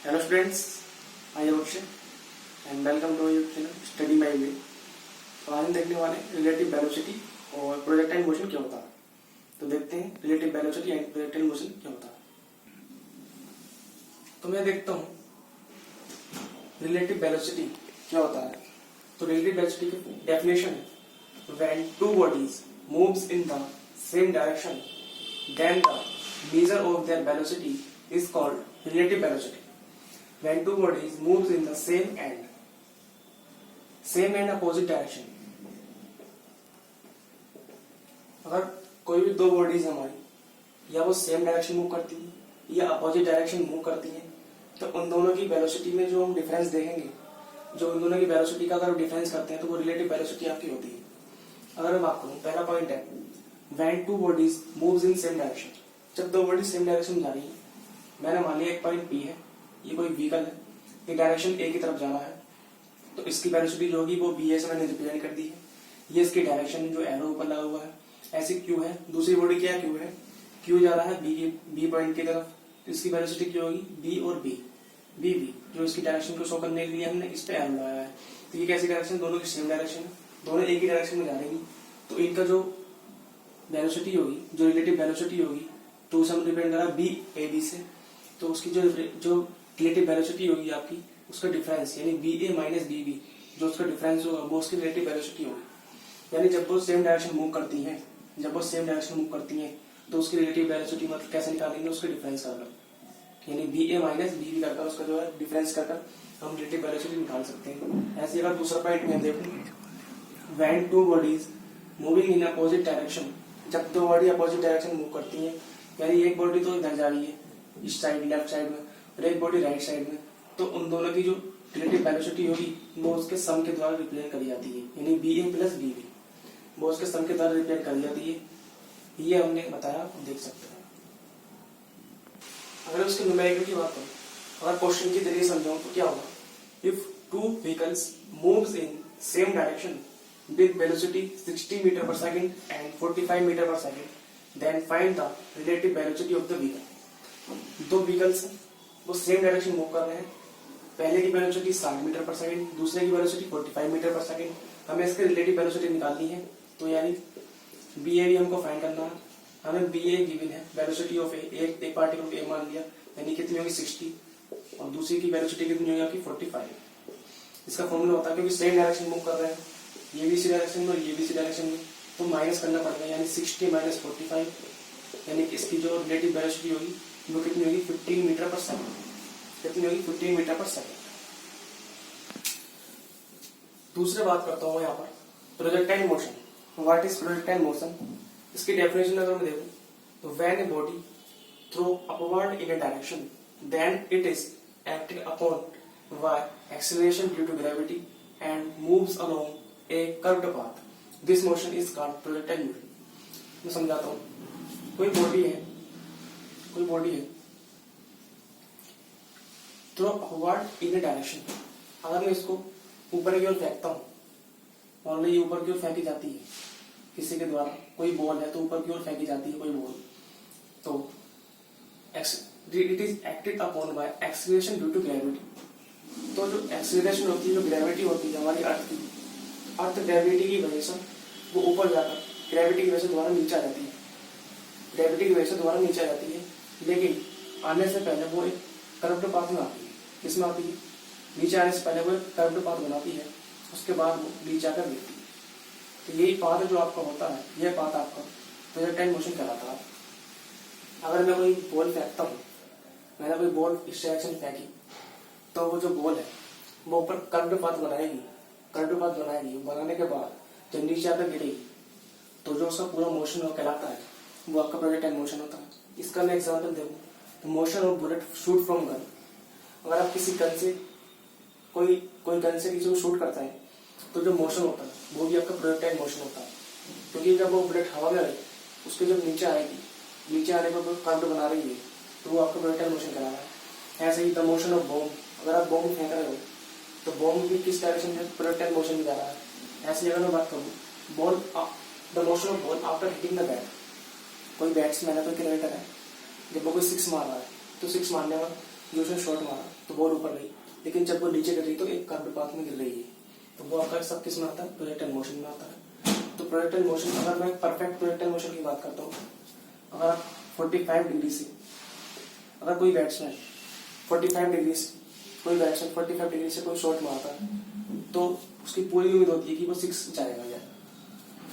Hello students, I am Akshay and welcome to your channel study my way. तो आज हम देखने वाले हैं रिलेटिव वेलोसिटी और प्रोजेक्टाइल मोशन क्या होता है। तो देखते हैं relative velocity and projectile motion क्या होता है। तो मैं देखता हूँ रिलेटिव वेलोसिटी क्या होता है। तो रिलेटिव वेलोसिटी की डेफिनेशन है when two bodies moves in the same direction then the measure of their velocity is called relative velocity. When two bodies moves in the same and opposite direction. अगर कोई भी दो bodies हमारी या वो same direction move करती है या अपोजिट डायरेक्शन मूव करती है, तो उन दोनों की वेलोसिटी में जो हम डिफरेंस देखेंगे, जो उन दोनों की वेलोसिटी का अगर डिफरेंस करते हैं तो वो रिलेटिव वेलोसिटी आपकी होती है। अगर मैं बात करूं, पहला पॉइंट है when two bodies moves in same direction. जब दो बॉडी सेम डायरेक्शन में जा रही है, मैंने मान लिया एक पॉइंट पी है, ये कोई व्हीकल है, ये डायरेक्शन ए की तरफ जा रहा है, तो इसकी वेलोसिटी जो होगी वो बी ए से मैंने रिप्रेजेंट कर दी है। ये इसकी डायरेक्शन जो एरो ऊपर लगा हुआ है, ऐसी क्यू है। दूसरी बॉडी क्या क्यू है, क्यू जा रहा है बी पॉइंट की तरफ, तो इसकी वेलोसिटी क्या होगी बी और बी जो इसकी डायरेक्शन को शो करने के लिए हमने इस पे एरो लगाया है। तो ये कैसी डायरेक्शन, दोनों की सेम डायरेक्शन है, दोनों एक ही डायरेक्शन में जा रही, तो इनका जो वेलोसिटी होगी, जो रिलेटिव वेलोसिटी होगी, तो उसे हम डिपेंड करा बी ए बी से, तो उसकी जो रिलेटिव वेलोसिटी होगी आपकी, उसका डिफरेंस यानी बी ए माइनस बी बी, जो उसका डिफरेंस होगा वो उसकी रिलेटिव वेलोसिटी होगी। यानी जब वो सेम डायरेक्शन मूव करती हैं, तो उसकी रिलेटिव वेलोसिटी मतलब कैसे निकालेंगे, उसका डिफरेंस कर, यानी बी ए माइनस बी बी कर उसका जो है डिफरेंस कर हम रिलेटिव वेलोसिटी निकाल सकते हैं। ऐसे अगर दूसरा पॉइंट में देखूं, when two bodies moving in opposite direction, जब दो बॉडी अपोजिट डायरेक्शन मूव करती हैं, यानी एक बॉडी तो इधर जा रही है इस साइड लेफ्ट साइड में और एक बॉडी राइट साइड में, तो उन दोनों की जो रिलेटिव वेलोसिटी होगी वो उसके सम के द्वारा रिप्रेजेंट करी जाती है, यानी बी ए प्लस बी बी वो उसके सम के द्वारा रिप्रेजेंट करी जाती है। ये हमने बताया, देख सकते हैं। अगर उसके न्यूमेरिकल की बात करूं, अगर क्वेश्चन की तरीके समझाऊं तो क्या होगा, if two vehicles moves in same direction with velocity 60 meter per second and 45 meter per second, then find the relative velocity of the vehicle. दो व्हीकल्स वो सेम डायरेक्शन मूव कर रहे हैं, पहले की वेलोसिटी 60 मीटर पर सेकंड, दूसरे की वेलोसिटी 45 मीटर पर सेकंड, हमें इसकी रिलेटिव वेलोसिटी निकालनी है। तो यानी बी ए भी हमको फाइंड करना है। हमें बी ए गिवन है, वेलोसिटी ऑफ एक पार्टिकल को ए मान लिया, यानी कितनी होगी 60, और दूसरी की वेलोसिटी कितनी होगी आपकी 45। इसका फॉर्मूला होता है, क्योंकि सेम डायरेक्शन मूव कर रहे हैं, ये भी इसी डायरेक्शन में और ये भी इसी डायरेक्शन में, तो माइनस करना पड़ेगा, यानी 60 माइनस 45, यानी कि इसकी जो रिलेटिव वेलोसिटी होगी वो कितनी होगी 15 मीटर पर सेकंड, कितनी होगी 15 मीटर पर सेकंड। दूसरी बात करता हूँ यहाँ पर projectile motion. What is projectile motion? इसकी डेफिनेशन अगर मैं देखूं तो when a body throw upward in a direction then it is acted upon by acceleration due to gravity and moves along a curved path. This motion is called projectile motion. मैं समझाता हूँ। कोई body है throw upward in a direction. अगर मैं इसको ऊपर की ओर फेंकता हूँ और ये ऊपर की ओर फेंकी जाती है किसी के द्वारा, कोई बॉल है तो ऊपर की ओर फेंकी जाती है कोई बॉल, तो it is acted upon by acceleration due to gravity. तो जो एक्सीलरेशन होती है, जो ग्रेविटी होती है हमारी अर्थ ग्रेविटी की वजह से वो ऊपर जाकर ग्रेविटी की वजह से दोबारा नीचे आ जाती है, लेकिन आने से पहले वो एक कर्व्ड पाथ में आती है। किसमें आती है? नीचे आने से पहले वो एक कर्व्ड पाथ बनाती है, उसके बाद वो नीचे आकर गिरती है। तो यही पाथ जो आपका होता है, यह पाथ आपका प्रोजेक्टाइल मोशन कहलाता है। अगर मैं कोई बॉल फेंकता हूँ, मैंने कोई बॉल इस डायरेक्शन फेंकी, तो वो जो बॉल है वो ऊपर कर्व्ड पाथ बनाएगी, बनाने के बाद जब नीचे आकर गिरेगी तो जो उसका पूरा मोशन कहलाता है वो आपका प्रोजेक्टाइल मोशन होता है। इसका मैं एग्जांपल देखूं तो motion of bullet shoot from gun. अगर आप किसी गन से कोई गन से किसी को शूट करता है तो जो मोशन होता है वो भी आपका प्रोजेक्टाइल मोशन होता है, क्योंकि जब वो बुलेट हवा में रही उसके जब नीचे आएगी, नीचे आने पर कर्व बना रही है तो वो आपका प्रोजेक्टाइल मोशन कहला रहा है। ऐसे ही द मोशन ऑफ बॉम्ब, अगर आप बॉम्ब फेंक रहे हो तो बॉम्ब भी किस डायरेक्शन में प्रोजेक्टाइल मोशन में जा रहा है। ऐसी अगर मैं बात करूँ ball, the motion of ball after hitting the bat, कोई बैट्समैन है, कोई क्रिकेटर है, जब वो कोई 6 मार रहा है तो 6 मारने पर जो उसने शॉट मारा तो बॉल ऊपर गई, लेकिन जब वो नीचे गिर रही तो एक कर्व्ड पाथ में गिर रही है, तो वो आकर सब किस में आता है, प्रोजेक्टाइल मोशन में आता है। तो प्रोजेक्टाइल मोशन, अगर मैं परफेक्ट प्रोजेक्टाइल मोशन की बात करता हूँ, अगर आप 45 डिग्री से, अगर कोई बैट्समैन 45 डिग्री से, कोई बैट्समैन 45 डिग्री से कोई शॉट मारता है तो उसकी पूरी उम्मीद होती है कि वो 6 जाएगा, या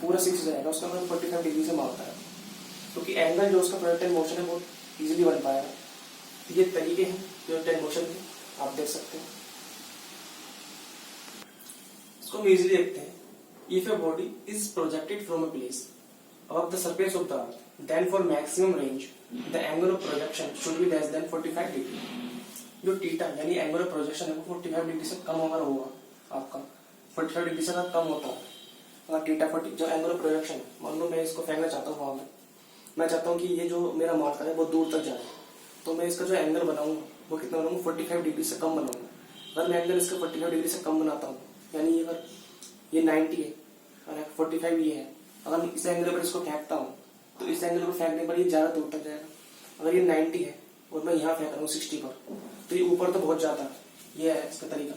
पूरा 6 जाएगा, उसका मतलब 45 डिग्री से मारता है, क्योंकि एंगल जो उसका प्रोजेक्टाइल मोशन है वो इजीली बन पाएगा। तो ये तरीके हैं प्रोजेक्टाइल मोशन के, आप देख सकते हैं। इसको हम इजीली देखते हैं। If a body is projected from a place above the surface of the earth, then for maximum range the angle of projection should be less than 45 degree। जो थीटा यानी एंगल ऑफ प्रोजेक्शन है वो 45 degree से कम अगर होगा, आपका 45 degree से अगर कम होता है, अगर थीटा 40 जो एंगल ऑफ प्रोजेक्शन है, मान लो मैं इसको फेंकना चाहता हूँ वहां में, मैं चाहता हूँ कि ये जो मेरा मार्कर है वो दूर तक जाए, तो मैं इसका जो एंगल बनाऊंगा वो कितना बनाऊंगा, 45 डिग्री से कम बनाऊंगा। अगर मैं एंगल इसका 45 डिग्री से कम बनाता हूँ, यानी अगर ये 90 है और 45 ये है, अगर मैं इस एंगल पर इसको फेंकता हूँ तो इस एंगल पर फेंकने पर ये ज्यादा दूर तक जाएगा। अगर ये 90 है और मैं यहाँ फेंक रहा हूँ 60 पर, तो ये ऊपर तो बहुत जाता है, ये है इसका तरीका,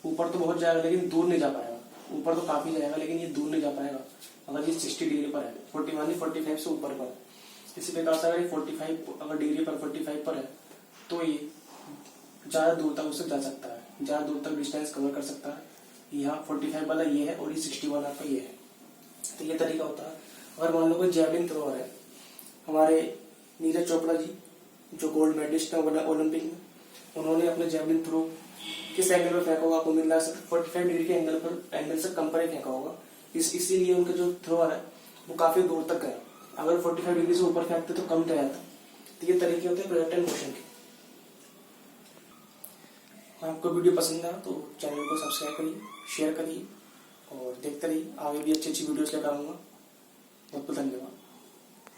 ऊपर तो बहुत जाएगा लेकिन दूर नहीं जा पाएगा, ऊपर तो काफी जाएगा लेकिन ये दूर नहीं जा पाएगा। अगर ये 60 डिग्री पर है, 45 से ऊपर पर, इसी प्रकार से अगर ये 45 अगर डिग्री पर 45 पर है तो ये ज्यादा दूर तक उससे जा सकता है, ज्यादा दूर तक डिस्टेंस कवर कर सकता है। यहाँ 45 वाला ये है और ये 60 वाला आपका ये है। तो ये तरीका होता है। अगर मान लो कोई जेवलिन थ्रोअर है, हमारे नीरज चोपड़ा जी जो गोल्ड मेडलिस्ट है ओलंपिक में, उन्होंने अपने जेवलिन थ्रो किस एंगल पर फेंका होगा, आपको मिल रहा है 45 डिग्री के एंगल से कम पर ही फेंका होगा, इसीलिए उनका जो थ्रोअर है वो काफी दूर तक गया। अगर 45 डिग्री से ऊपर फेंकते तो कम गया था। तो ये तरीके होते हैं प्रोजेक्टाइल मोशन के। आपको वीडियो पसंद आया तो चैनल को सब्सक्राइब करिए, शेयर करिए और देखते रहिए, आगे भी अच्छी अच्छी वीडियोस लेकर आऊंगा। बहुत बहुत धन्यवाद।